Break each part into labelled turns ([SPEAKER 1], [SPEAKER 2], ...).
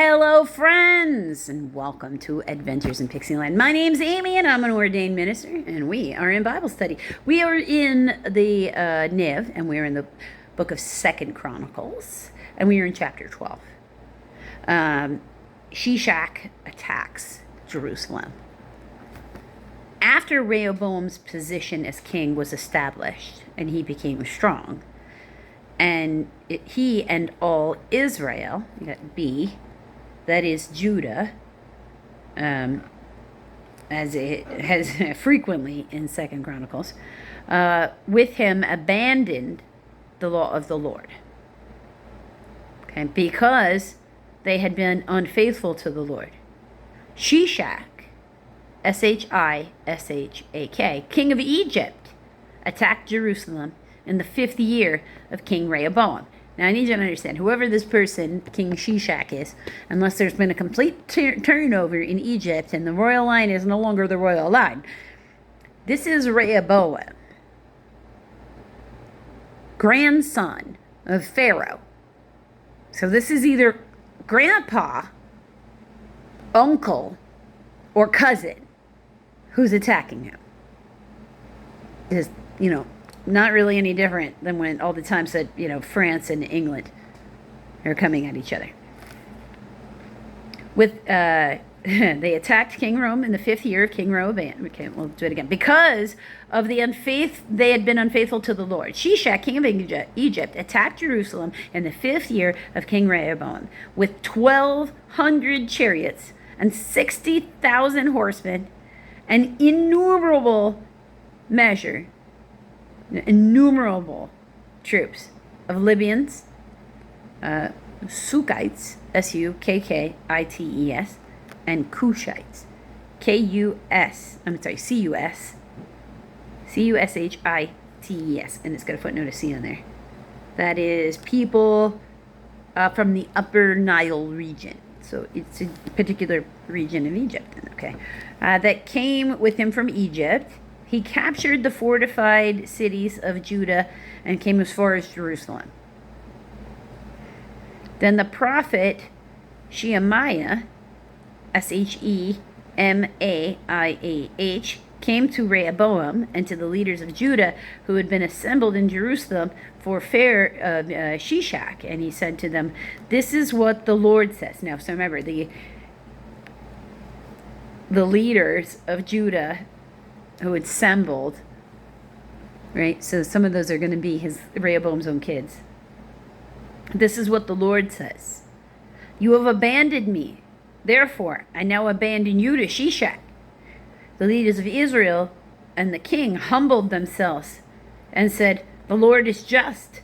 [SPEAKER 1] Hello, friends, and welcome to Adventures in Pixieland. My name's Amy, and I'm an ordained minister, and we are in Bible study. We are in the NIV, and we're in the book of Chronicles, and we are in chapter 12. Shishak attacks Jerusalem. After Rehoboam's position as king was established, and he became strong, and he and all Israel, you got B, that is Judah, as it has frequently in 2 Chronicles, with him abandoned the law of the Lord. Okay, because they had been unfaithful to the Lord. Shishak, Shishak, king of Egypt, attacked Jerusalem in the 5th year of King Rehoboam. Now, I need you to understand, whoever this person, King Shishak, is, unless there's been a complete turnover in Egypt and the royal line is no longer the royal line, this is Rehoboam, grandson of Pharaoh. So this is either grandpa, uncle, or cousin who's attacking him. Is, not really any different than when all the time said, France and England are coming at each other. They attacked King Rome in the 5th year of King Rehoboam. Okay, we'll do it again. Because of they had been unfaithful to the Lord. Shishak, king of Egypt, attacked Jerusalem in the 5th year of King Rehoboam with 1,200 chariots and 60,000 horsemen, an innumerable troops of Libyans, Sukkites, Sukkites, and Cushites, Cushites, and it's got a footnote of C on there. That is people from the Upper Nile region. So it's a particular region of Egypt, okay, that came with him from Egypt. He captured the fortified cities of Judah and came as far as Jerusalem. Then the prophet Shemaiah, Shemaiah, came to Rehoboam and to the leaders of Judah who had been assembled in Jerusalem for fear of Shishak. And he said to them, "This is what the Lord says." Now, so remember, the leaders of Judah who had assembled, right? So some of those are going to be Rehoboam's own kids. "This is what the Lord says. You have abandoned me. Therefore, I now abandon you to Shishak." The leaders of Israel and the king humbled themselves and said, "The Lord is just."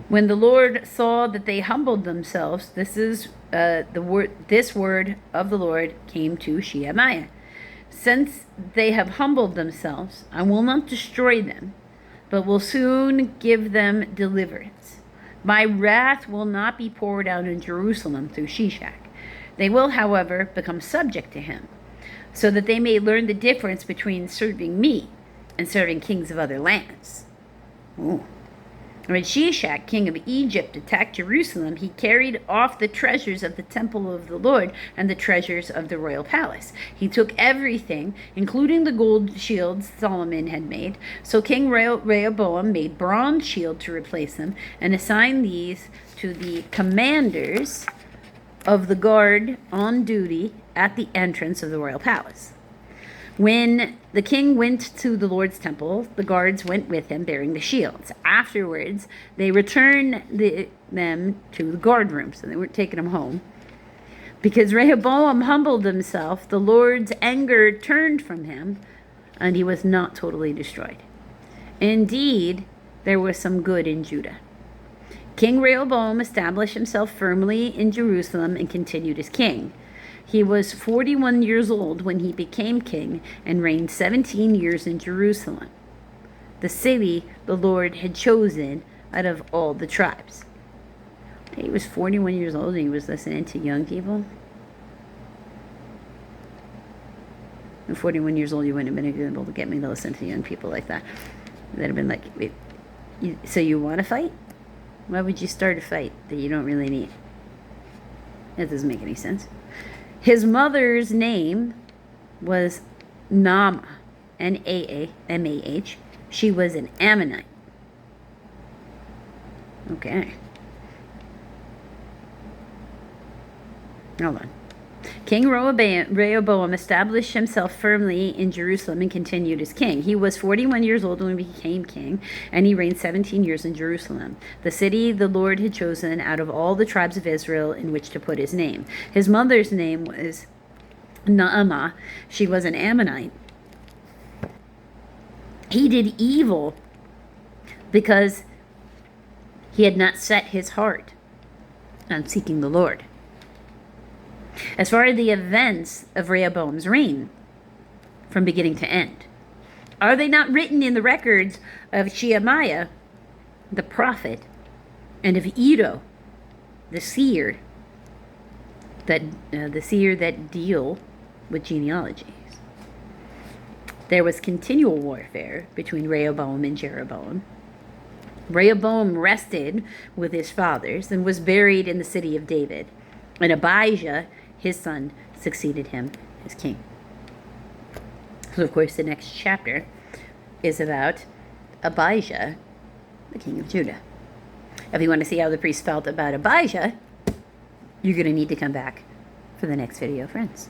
[SPEAKER 1] When the Lord saw that they humbled themselves, this word of the Lord came to Shemaiah. "Since they have humbled themselves, I will not destroy them, but will soon give them deliverance. My wrath will not be poured out in Jerusalem through Shishak. They will, however, become subject to him, so that they may learn the difference between serving me and serving kings of other lands." Ooh. When Shishak, king of Egypt, attacked Jerusalem, he carried off the treasures of the temple of the Lord and the treasures of the royal palace. He took everything, including the gold shields Solomon had made. So King Rehoboam made bronze shields to replace them and assigned these to the commanders of the guard on duty at the entrance of the royal palace. When the king went to the Lord's temple, the guards went with him bearing the shields. Afterwards, they returned them to the guard room, so they weren't taking them home. Because Rehoboam humbled himself, the Lord's anger turned from him, and he was not totally destroyed. Indeed, there was some good in Judah. King Rehoboam established himself firmly in Jerusalem and continued as king. He was 41 years old when he became king and reigned 17 years in Jerusalem, the city the Lord had chosen out of all the tribes. He was 41 years old and he was listening to young people. At 41 years old, you wouldn't have been able to get me to listen to young people like that. They'd have been like, "Wait, so you want to fight? Why would you start a fight that you don't really need?" That doesn't make any sense. His mother's name was Naamah, Naamah. She was an Ammonite. Okay. Hold on. King Rehoboam established himself firmly in Jerusalem and continued as king. He was 41 years old when he became king, and he reigned 17 years in Jerusalem, the city the Lord had chosen out of all the tribes of Israel in which to put his name. His mother's name was Naamah. She was an Ammonite. He did evil because he had not set his heart on seeking the Lord. As far as the events of Rehoboam's reign, from beginning to end, are they not written in the records of Shemaiah, the prophet, and of Iddo, the seer that deal with genealogies? There was continual warfare between Rehoboam and Jeroboam. Rehoboam rested with his fathers and was buried in the city of David, and Abijah, his son, succeeded him as king. So, of course, the next chapter is about Abijah, the king of Judah. If you want to see how the priest felt about Abijah, you're going to need to come back for the next video, friends.